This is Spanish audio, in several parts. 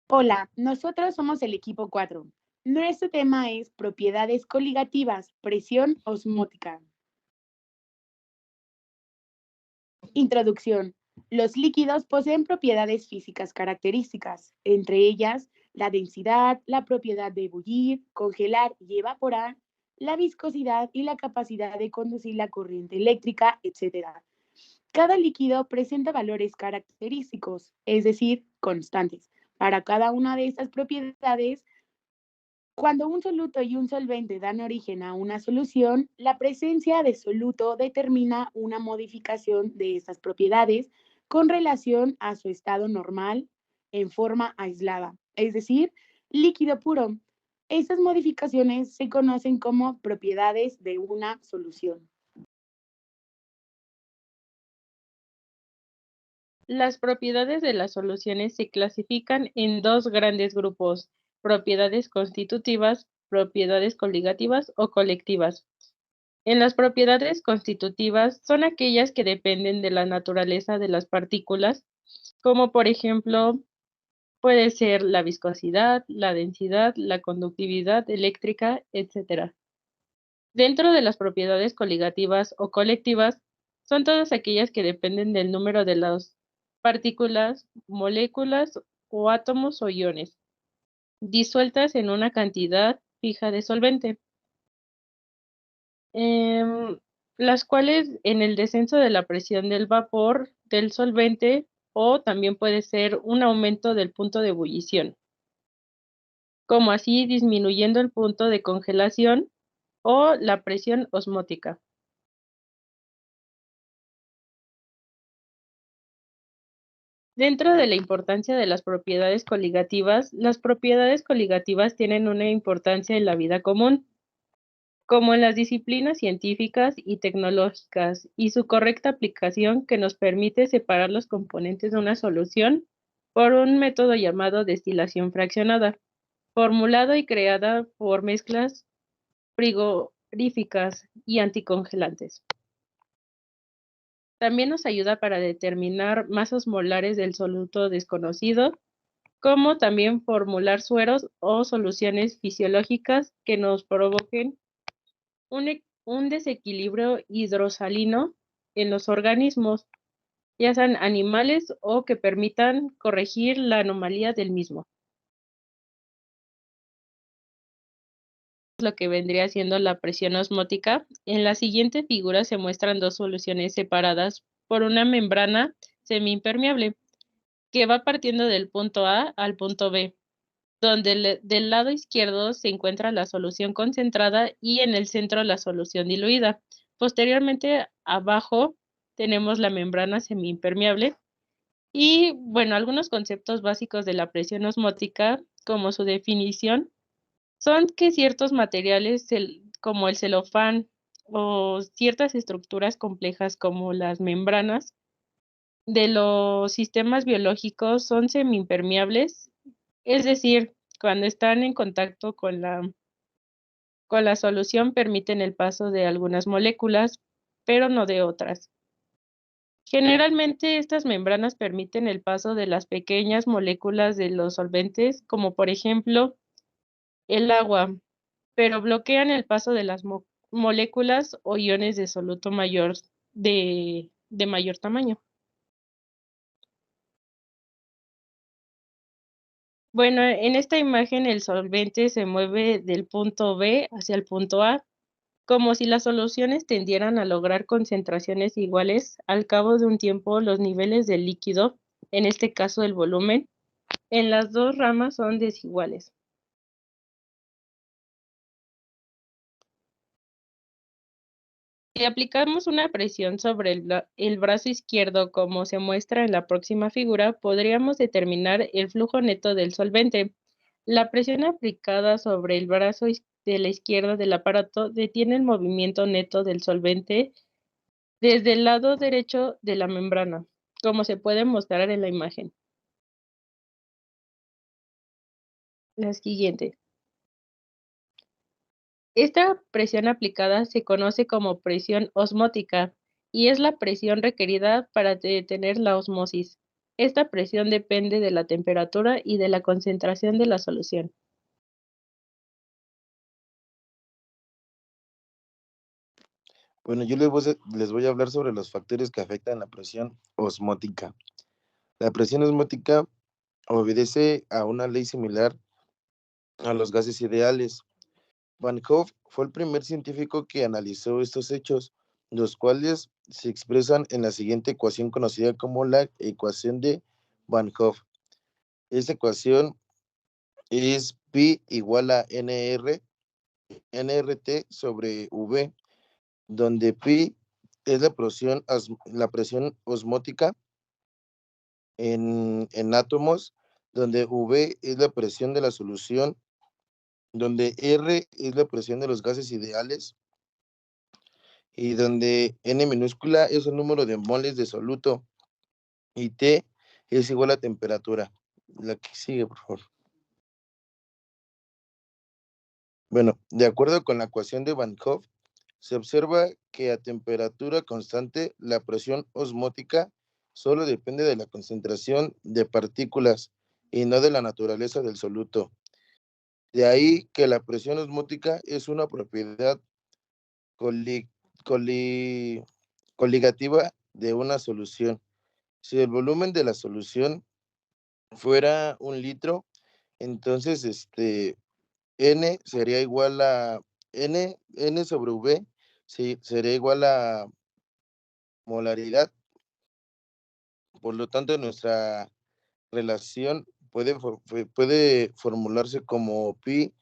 Hola, nosotros somos el equipo 4. Nuestro tema es propiedades coligativas, presión osmótica. Introducción. Los líquidos poseen propiedades físicas características, entre ellas la densidad, la propiedad de ebullir, congelar y evaporar, la viscosidad y la capacidad de conducir la corriente eléctrica, etc. Cada líquido presenta valores característicos, es decir, constantes. Para cada una de estas propiedades, cuando un soluto y un solvente dan origen a una solución, la presencia de soluto determina una modificación de estas propiedades con relación a su estado normal en forma aislada, es decir, líquido puro. Estas modificaciones se conocen como propiedades de una solución. Las propiedades de las soluciones se clasifican en dos grandes grupos: propiedades constitutivas, propiedades coligativas o colectivas. En las propiedades constitutivas son aquellas que dependen de la naturaleza de las partículas, como por ejemplo puede ser la viscosidad, la densidad, la conductividad eléctrica, etc. Dentro de las propiedades coligativas o colectivas, son todas aquellas que dependen del número de las partículas, moléculas o átomos o iones, disueltas en una cantidad fija de solvente, em, las cuales en el descenso de la presión del vapor del solvente o también puede ser un aumento del punto de ebullición, como así disminuyendo el punto de congelación o la presión osmótica. Dentro de la importancia de las propiedades coligativas tienen una importancia en la vida común, como en las disciplinas científicas y tecnológicas, y su correcta aplicación que nos permite separar los componentes de una solución por un método llamado destilación fraccionada, formulado y creada por mezclas frigoríficas y anticongelantes. También nos ayuda para determinar masas molares del soluto desconocido, como también formular sueros o soluciones fisiológicas que nos provoquen un desequilibrio hidrosalino en los organismos, ya sean animales o que permitan corregir la anomalía del mismo. Lo que vendría siendo la presión osmótica. En la siguiente figura se muestran dos soluciones separadas por una membrana semiimpermeable que va partiendo del punto A al punto B, donde del lado izquierdo se encuentra la solución concentrada y en el centro la solución diluida. Posteriormente, abajo tenemos la membrana semiimpermeable y, bueno, algunos conceptos básicos de la presión osmótica, como su definición, son que ciertos materiales, como el celofán o ciertas estructuras complejas como las membranas de los sistemas biológicos son semiimpermeables, es decir, cuando están en contacto con la solución permiten el paso de algunas moléculas, pero no de otras. Generalmente estas membranas permiten el paso de las pequeñas moléculas de los solventes, como por ejemplo el agua, pero bloquean el paso de las moléculas o iones de soluto mayor de mayor tamaño. Bueno, en esta imagen el solvente se mueve del punto B hacia el punto A, como si las soluciones tendieran a lograr concentraciones iguales. Al cabo de un tiempo, los niveles del líquido, en este caso el volumen, en las dos ramas son desiguales. Si aplicamos una presión sobre el brazo izquierdo, como se muestra en la próxima figura, podríamos determinar el flujo neto del solvente. La presión aplicada sobre el brazo de la izquierda del aparato detiene el movimiento neto del solvente desde el lado derecho de la membrana, como se puede mostrar en la imagen. La siguiente. Esta presión aplicada se conoce como presión osmótica y es la presión requerida para detener la ósmosis. Esta presión depende de la temperatura y de la concentración de la solución. Bueno, yo les voy a hablar sobre los factores que afectan la presión osmótica. La presión osmótica obedece a una ley similar a los gases ideales. Van Hoff fue el primer científico que analizó estos hechos, los cuales se expresan en la siguiente ecuación conocida como la ecuación de Van Hoff. Esta ecuación es pi igual a nRT sobre V, donde pi es la presión osmótica en átomos, donde V es la presión de la solución, donde R es la presión de los gases ideales y donde N minúscula es el número de moles de soluto y T es igual a temperatura. La que sigue, por favor. Bueno, de acuerdo con la ecuación de Van Hoff, se observa que a temperatura constante la presión osmótica solo depende de la concentración de partículas y no de la naturaleza del soluto. De ahí que la presión osmótica es una propiedad coli- coli- coligativa de una solución. Si el volumen de la solución fuera 1 litro, entonces N sería igual a N sobre V, sí, sería igual a molaridad. Por lo tanto, nuestra relación puede formularse como pi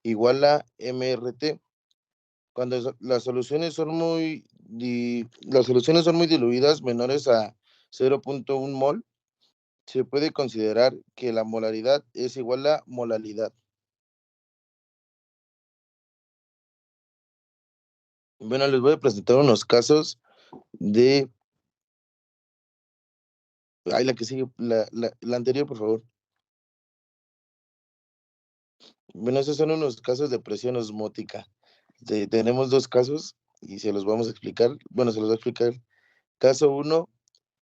igual a mRT. Cuando las soluciones son muy diluidas, menores a 0.1 mol, se puede considerar que la molaridad es igual a molalidad. Bueno, les voy a presentar unos casos de... Ay, la que sigue, la anterior, por favor. Bueno, esos son unos casos de presión osmótica. Tenemos dos casos y se los vamos a explicar. Bueno, se los voy a explicar. Caso 1,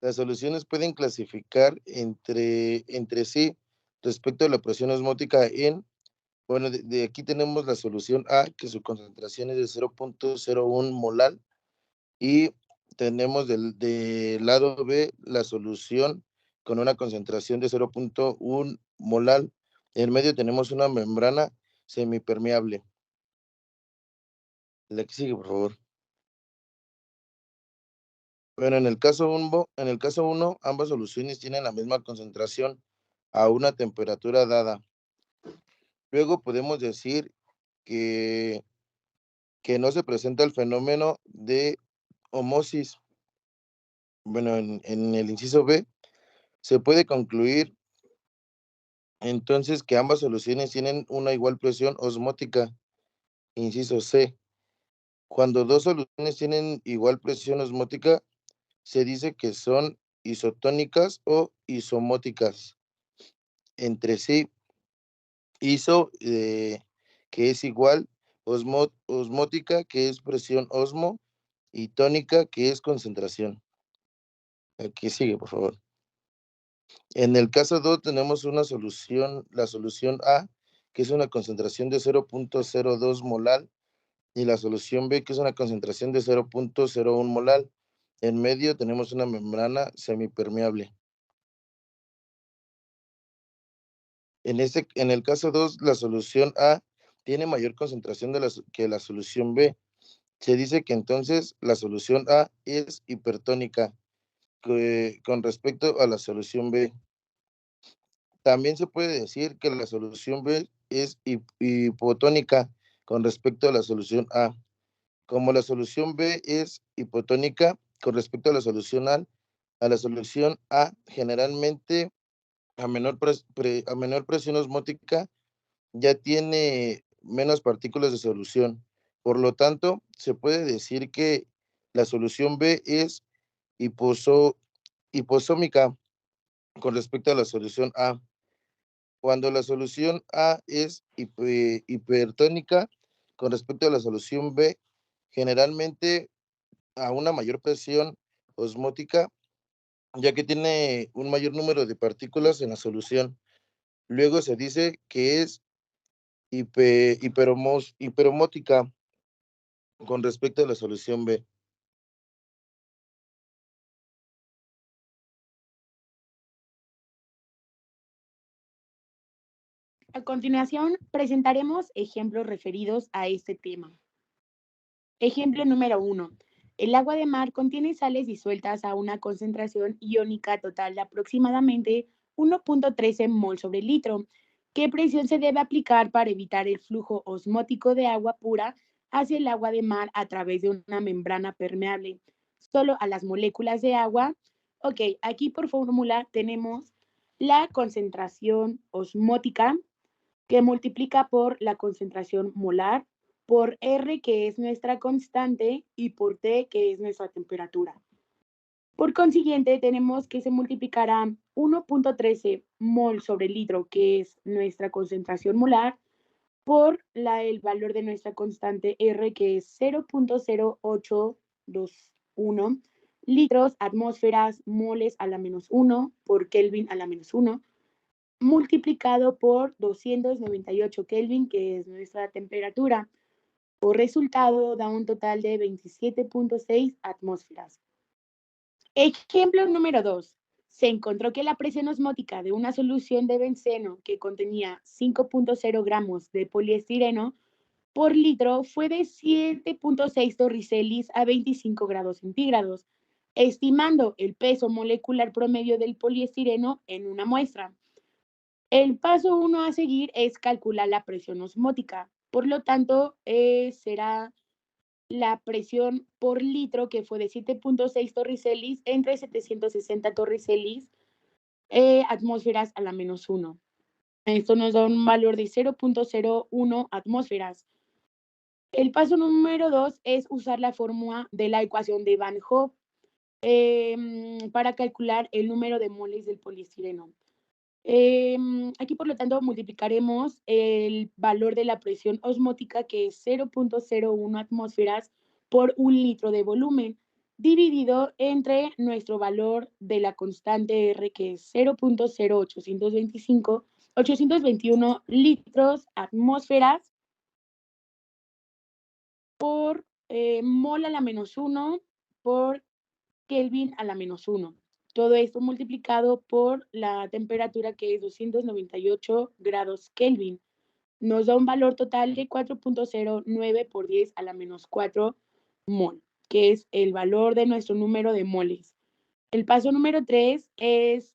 las soluciones pueden clasificar entre sí respecto a la presión osmótica bueno, de aquí tenemos la solución A, que su concentración es de 0.01 molar, y tenemos del lado B la solución con una concentración de 0.1 molar. En medio tenemos una membrana semipermeable. La que sigue, por favor. Bueno, en el caso 1, ambas soluciones tienen la misma concentración a una temperatura dada. Luego podemos decir que, que no se presenta el fenómeno de homosis. Bueno, en el inciso B, se puede concluir entonces que ambas soluciones tienen una igual presión osmótica. Inciso C, cuando dos soluciones tienen igual presión osmótica, se dice que son isotónicas o isomóticas entre sí. Iso, que es igual, osmótica, que es presión osmo, y tónica, que es concentración. Aquí sigue, por favor. En el caso 2 tenemos la solución A, que es una concentración de 0.02 molar, y la solución B, que es una concentración de 0.01 molar. En medio tenemos una membrana semipermeable. En el caso 2, la solución A tiene mayor concentración que la solución B. Se dice que entonces la solución A es hipertónica con respecto a la solución B. También se puede decir que la solución B es hipotónica con respecto a la solución A. Como la solución B es hipotónica con respecto a a la solución A generalmente a menor presión osmótica ya tiene menos partículas de solución. Por lo tanto, se puede decir que la solución B es hiposómica con respecto a la solución A. Cuando la solución A es hipertónica con respecto a la solución B, generalmente a una mayor presión osmótica ya que tiene un mayor número de partículas en la solución. Luego se dice que es hiperomótica con respecto a la solución B. A continuación, presentaremos ejemplos referidos a este tema. Ejemplo número 1. El agua de mar contiene sales disueltas a una concentración iónica total de aproximadamente 1.13 mol sobre litro. ¿Qué presión se debe aplicar para evitar el flujo osmótico de agua pura hacia el agua de mar a través de una membrana permeable solo a las moléculas de agua? Ok, aquí por fórmula tenemos la concentración osmótica que multiplica por la concentración molar, por R, que es nuestra constante, y por T, que es nuestra temperatura. Por consiguiente, tenemos que se multiplicará 1.13 mol sobre litro, que es nuestra concentración molar, por el valor de nuestra constante R, que es 0.0821 litros, atmósferas, moles a la menos 1, por Kelvin a la menos 1, multiplicado por 298 Kelvin, que es nuestra temperatura. Por resultado, da un total de 27.6 atmósferas. Ejemplo número 2. Se encontró que la presión osmótica de una solución de benceno que contenía 5.0 gramos de poliestireno por litro fue de 7.6 torricelis a 25 grados centígrados, estimando el peso molecular promedio del poliestireno en una muestra. El paso 1 a seguir es calcular la presión osmótica. Por lo tanto, será la presión por litro, que fue de 7.6 torricelis entre 760 torricelis, atmósferas a la menos 1. Esto nos da un valor de 0.01 atmósferas. El paso número 2 es usar la fórmula de la ecuación de Van Hoff para calcular el número de moles del poliestireno. Aquí, por lo tanto, multiplicaremos el valor de la presión osmótica, que es 0.01 atmósferas por un litro de volumen, dividido entre nuestro valor de la constante R, que es 0.0821 litros atmósferas por mol a la menos 1 por Kelvin a la menos 1. Todo esto multiplicado por la temperatura, que es 298 grados Kelvin. Nos da un valor total de 4.09 por 10 a la menos 4 mol, que es el valor de nuestro número de moles. El paso número 3 es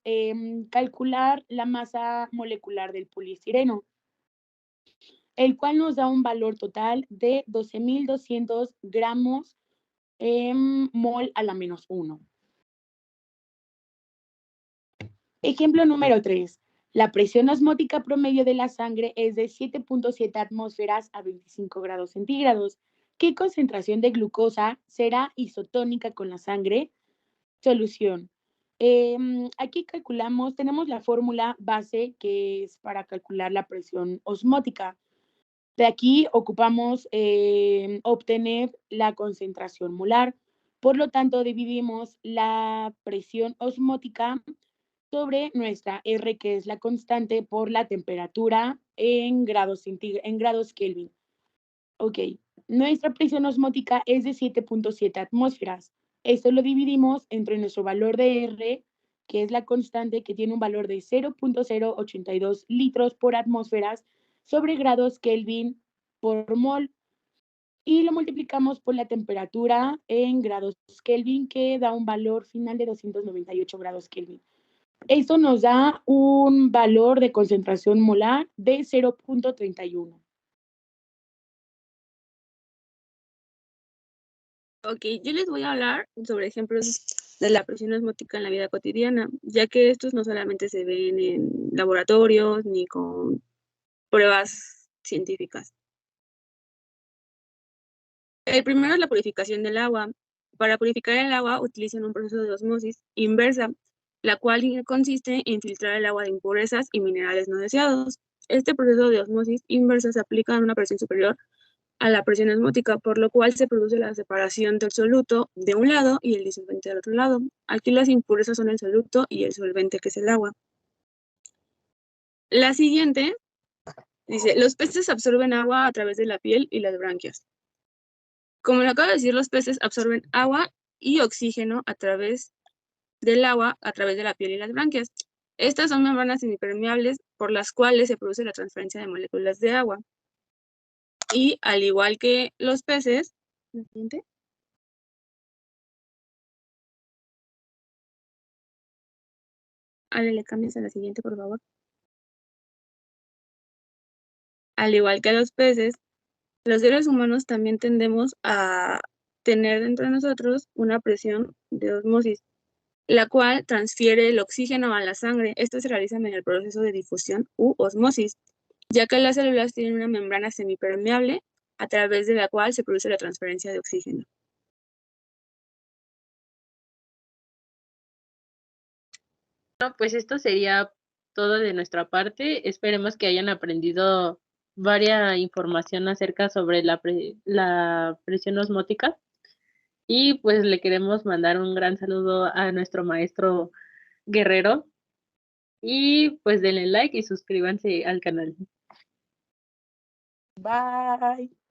calcular la masa molecular del poliestireno, el cual nos da un valor total de 12.200 gramos mol a la menos 1. Ejemplo número 3. La presión osmótica promedio de la sangre es de 7.7 atmósferas a 25 grados centígrados. ¿Qué concentración de glucosa será isotónica con la sangre? Solución. Aquí calculamos, tenemos la fórmula base, que es para calcular la presión osmótica. De aquí ocupamos obtener la concentración molar. Por lo tanto, dividimos la presión osmótica sobre nuestra R, que es la constante, por la temperatura en grados Kelvin. Ok, nuestra presión osmótica es de 7.7 atmósferas. Esto lo dividimos entre nuestro valor de R, que es la constante, que tiene un valor de 0.082 litros por atmósferas, sobre grados Kelvin por mol, y lo multiplicamos por la temperatura en grados Kelvin, que da un valor final de 298 grados Kelvin. Esto nos da un valor de concentración molar de 0.31. Ok, yo les voy a hablar sobre ejemplos de la presión osmótica en la vida cotidiana, ya que estos no solamente se ven en laboratorios ni con pruebas científicas. El primero es la purificación del agua. Para purificar el agua utilizan un proceso de osmosis inversa, la cual consiste en filtrar el agua de impurezas y minerales no deseados. Este proceso de osmosis inversa se aplica a una presión superior a la presión osmótica, por lo cual se produce la separación del soluto de un lado y el disolvente del otro lado. Aquí las impurezas son el soluto y el solvente, que es el agua. La siguiente dice, los peces absorben agua a través de la piel y las branquias. Como lo acabo de decir, los peces absorben agua y oxígeno a través del agua, a través de la piel y las branquias. Estas son membranas semipermeables por las cuales se produce la transferencia de moléculas de agua. Y al igual que los peces, ¿la siguiente? Ale, le cambias a la siguiente, por favor. Al igual que los peces, los seres humanos también tendemos a tener dentro de nosotros una presión de osmosis, la cual transfiere el oxígeno a la sangre. Esto se realiza en el proceso de difusión u osmosis, ya que las células tienen una membrana semipermeable a través de la cual se produce la transferencia de oxígeno. Bueno, pues esto sería todo de nuestra parte. Esperemos que hayan aprendido varia información acerca sobre la presión osmótica. Y pues le queremos mandar un gran saludo a nuestro maestro Guerrero. Y pues denle like y suscríbanse al canal. Bye.